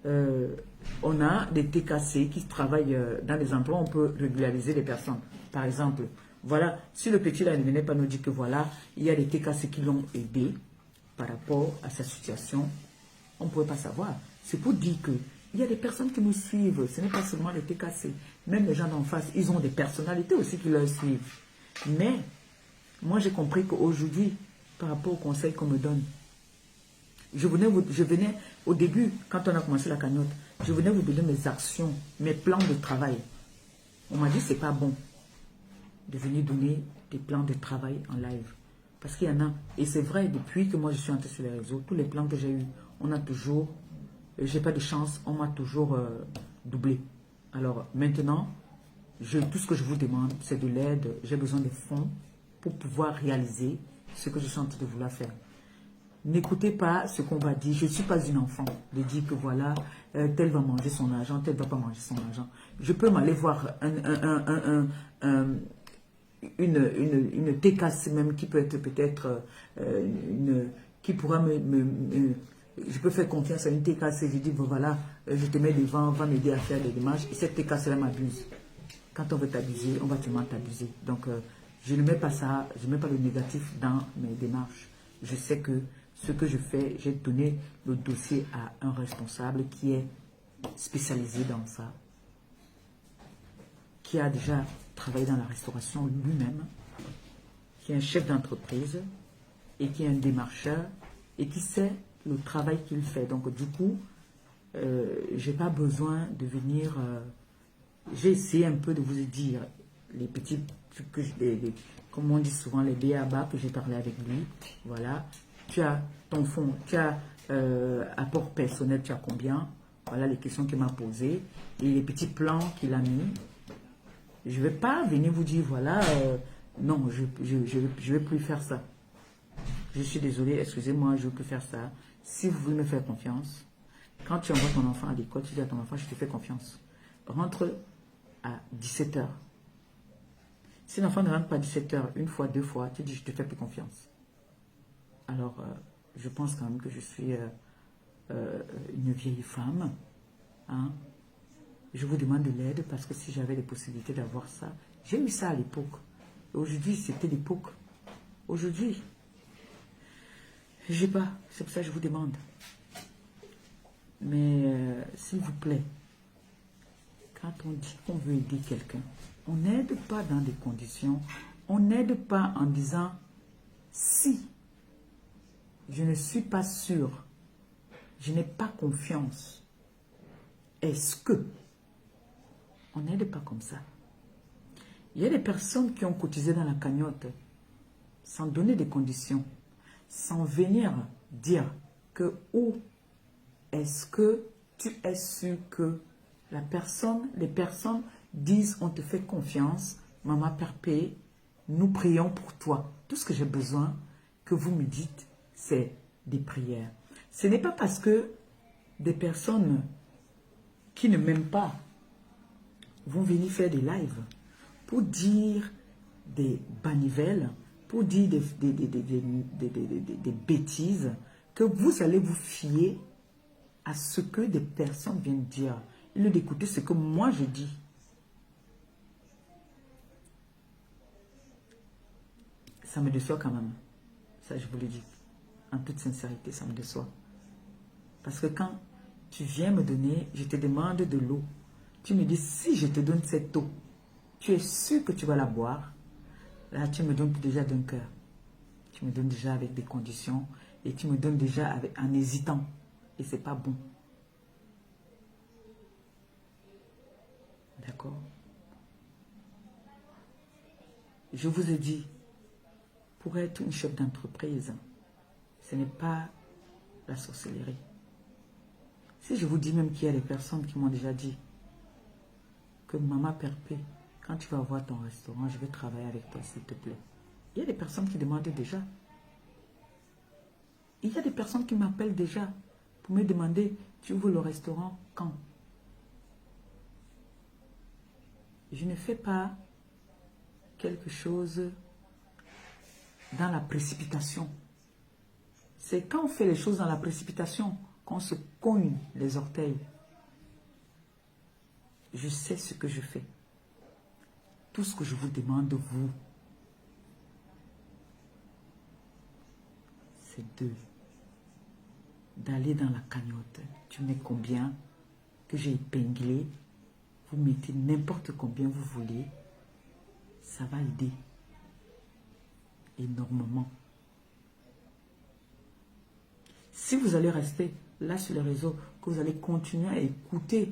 on a des TKC qui travaillent dans des endroits où on peut régulariser les personnes. Par exemple, voilà, si le petit là ne venait pas nous dire que voilà, il y a des TKC qui l'ont aidé par rapport à sa situation, on ne pouvait pas savoir. C'est pour dire que il y a des personnes qui nous suivent, ce n'est pas seulement les TKC. Même les gens d'en face, ils ont des personnalités aussi qui leur suivent. Mais, moi j'ai compris qu'aujourd'hui, par rapport au conseil qu'on me donne, je venais au début, quand on a commencé la cagnotte, je venais vous donner mes actions, mes plans de travail. On m'a dit c'est pas bon de venir donner des plans de travail en live. Parce qu'il y en a, et c'est vrai, depuis que moi je suis entrée sur les réseaux, tous les plans que j'ai eus, on a toujours, j'ai pas de chance, on m'a toujours doublé. Alors maintenant, tout ce que je vous demande, c'est de l'aide, j'ai besoin de fonds pour pouvoir réaliser ce que je suis en train de vouloir faire. N'écoutez pas ce qu'on va dire. Je ne suis pas une enfant de dire que voilà, tel va manger son argent, tel ne va pas manger son argent. Je peux m'aller voir une TKC même qui peut être peut-être qui pourra je peux faire confiance à une TKC. Je dis, bon, voilà, je te mets devant, on va m'aider à faire des démarches. Et cette TKC-là m'abuse. Quand on veut t'abuser, on va tellement t'abuser. Donc, je ne mets pas ça, je ne mets pas le négatif dans mes démarches. Je sais que ce que je fais, j'ai donné le dossier à un responsable qui est spécialisé dans ça, qui a déjà travaillé dans la restauration lui-même, qui est un chef d'entreprise et qui est un démarcheur et qui sait le travail qu'il fait. Donc du coup, je n'ai pas besoin de venir... j'ai essayé un peu de vous dire les petits trucs que comme on dit souvent, les B.A.B.A. que j'ai parlé avec lui. Voilà. Tu as ton fonds, tu as apport personnel, tu as combien? Voilà les questions qu'il m'a posées et les petits plans qu'il a mis. Je ne vais pas venir vous dire, voilà, non, je ne vais plus faire ça. Je suis désolée, excusez-moi, je ne veux plus faire ça. Si vous voulez me faire confiance, quand tu envoies ton enfant à l'école, tu dis à ton enfant, je te fais confiance. Rentre à 17 h. Si l'enfant ne rentre pas à 17 h, une fois, deux fois, tu dis, je te fais plus confiance. Alors, je pense quand même que je suis une vieille femme. Hein? Je vous demande de l'aide parce que si j'avais les possibilités d'avoir ça, j'ai eu ça à l'époque. Aujourd'hui, c'était l'époque. Aujourd'hui, j'ai pas. C'est pour ça que je vous demande. Mais s'il vous plaît, quand on dit qu'on veut aider quelqu'un, on n'aide pas dans des conditions, on n'aide pas en disant si je ne suis pas sûr, je n'ai pas confiance, est-ce que? On n'aide pas comme ça. Il y a des personnes qui ont cotisé dans la cagnotte sans donner des conditions, sans venir dire que où est-ce que tu es sûr que les personnes disent on te fait confiance, Maman Perpé, nous prions pour toi. Tout ce que j'ai besoin que vous me dites, c'est des prières. Ce n'est pas parce que des personnes qui ne m'aiment pas vont venir faire des lives pour dire des banivelles, pour dire des bêtises, que vous allez vous fier à ce que des personnes viennent dire. Au lieu d'écouter ce que moi je dis. Ça me déçoit quand même. Ça, je vous le dis. En toute sincérité, ça me déçoit. Parce que quand tu viens me donner, je te demande de l'eau. Tu me dis, si je te donne cette eau, tu es sûr que tu vas la boire. Là, tu me donnes déjà d'un cœur. Tu me donnes déjà avec des conditions. Et tu me donnes déjà en hésitant. Et c'est pas bon. D'accord? Je vous ai dit, pour être une chef d'entreprise, ce n'est pas la sorcellerie. Si je vous dis même qu'il y a des personnes qui m'ont déjà dit que Maman Perpé, quand tu vas voir ton restaurant, je vais travailler avec toi, s'il te plaît. Il y a des personnes qui demandent déjà. Il y a des personnes qui m'appellent déjà pour me demander, tu ouvres le restaurant quand? Je ne fais pas quelque chose dans la précipitation. C'est quand on fait les choses dans la précipitation qu'on se cogne les orteils. Je sais ce que je fais. Tout ce que je vous demande, vous, c'est d'aller dans la cagnotte. Tu mets combien que j'ai épinglé. Vous mettez n'importe combien vous voulez. Ça va aider énormément. Si vous allez rester là sur les réseaux, que vous allez continuer à écouter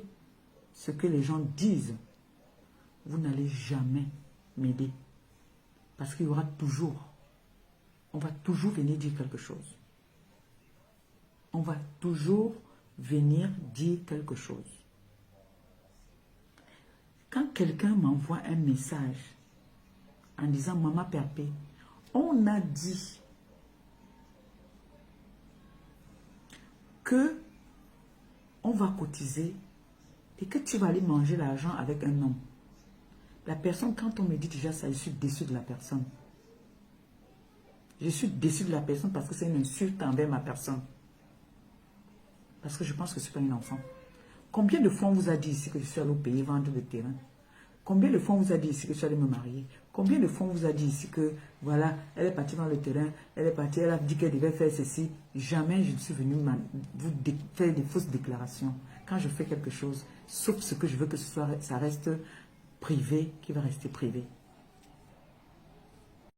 ce que les gens disent, vous n'allez jamais m'aider. Parce qu'il y aura toujours, on va toujours venir dire quelque chose. On va toujours venir dire quelque chose. Quand quelqu'un m'envoie un message en disant « Maman Perpé », on a dit que on va cotiser et que tu vas aller manger l'argent avec un homme. La personne, quand on me dit déjà ça, je suis déçu de la personne. Je suis déçu de la personne parce que c'est une insulte envers ma personne. Parce que je pense que ce n'est pas une enfant. Combien de fois on vous a dit ici que je suis allé au pays vendre le terrain? Combien de fois on vous a dit ici que je suis allé me marier? Combien de fois on vous a dit ici que, voilà, elle est partie dans le terrain, elle est partie, elle a dit qu'elle devait faire ceci. Jamais je ne suis venu vous faire des fausses déclarations. Quand je fais quelque chose, sauf ce que je veux que ce soit, ça reste privé, qui va rester privé.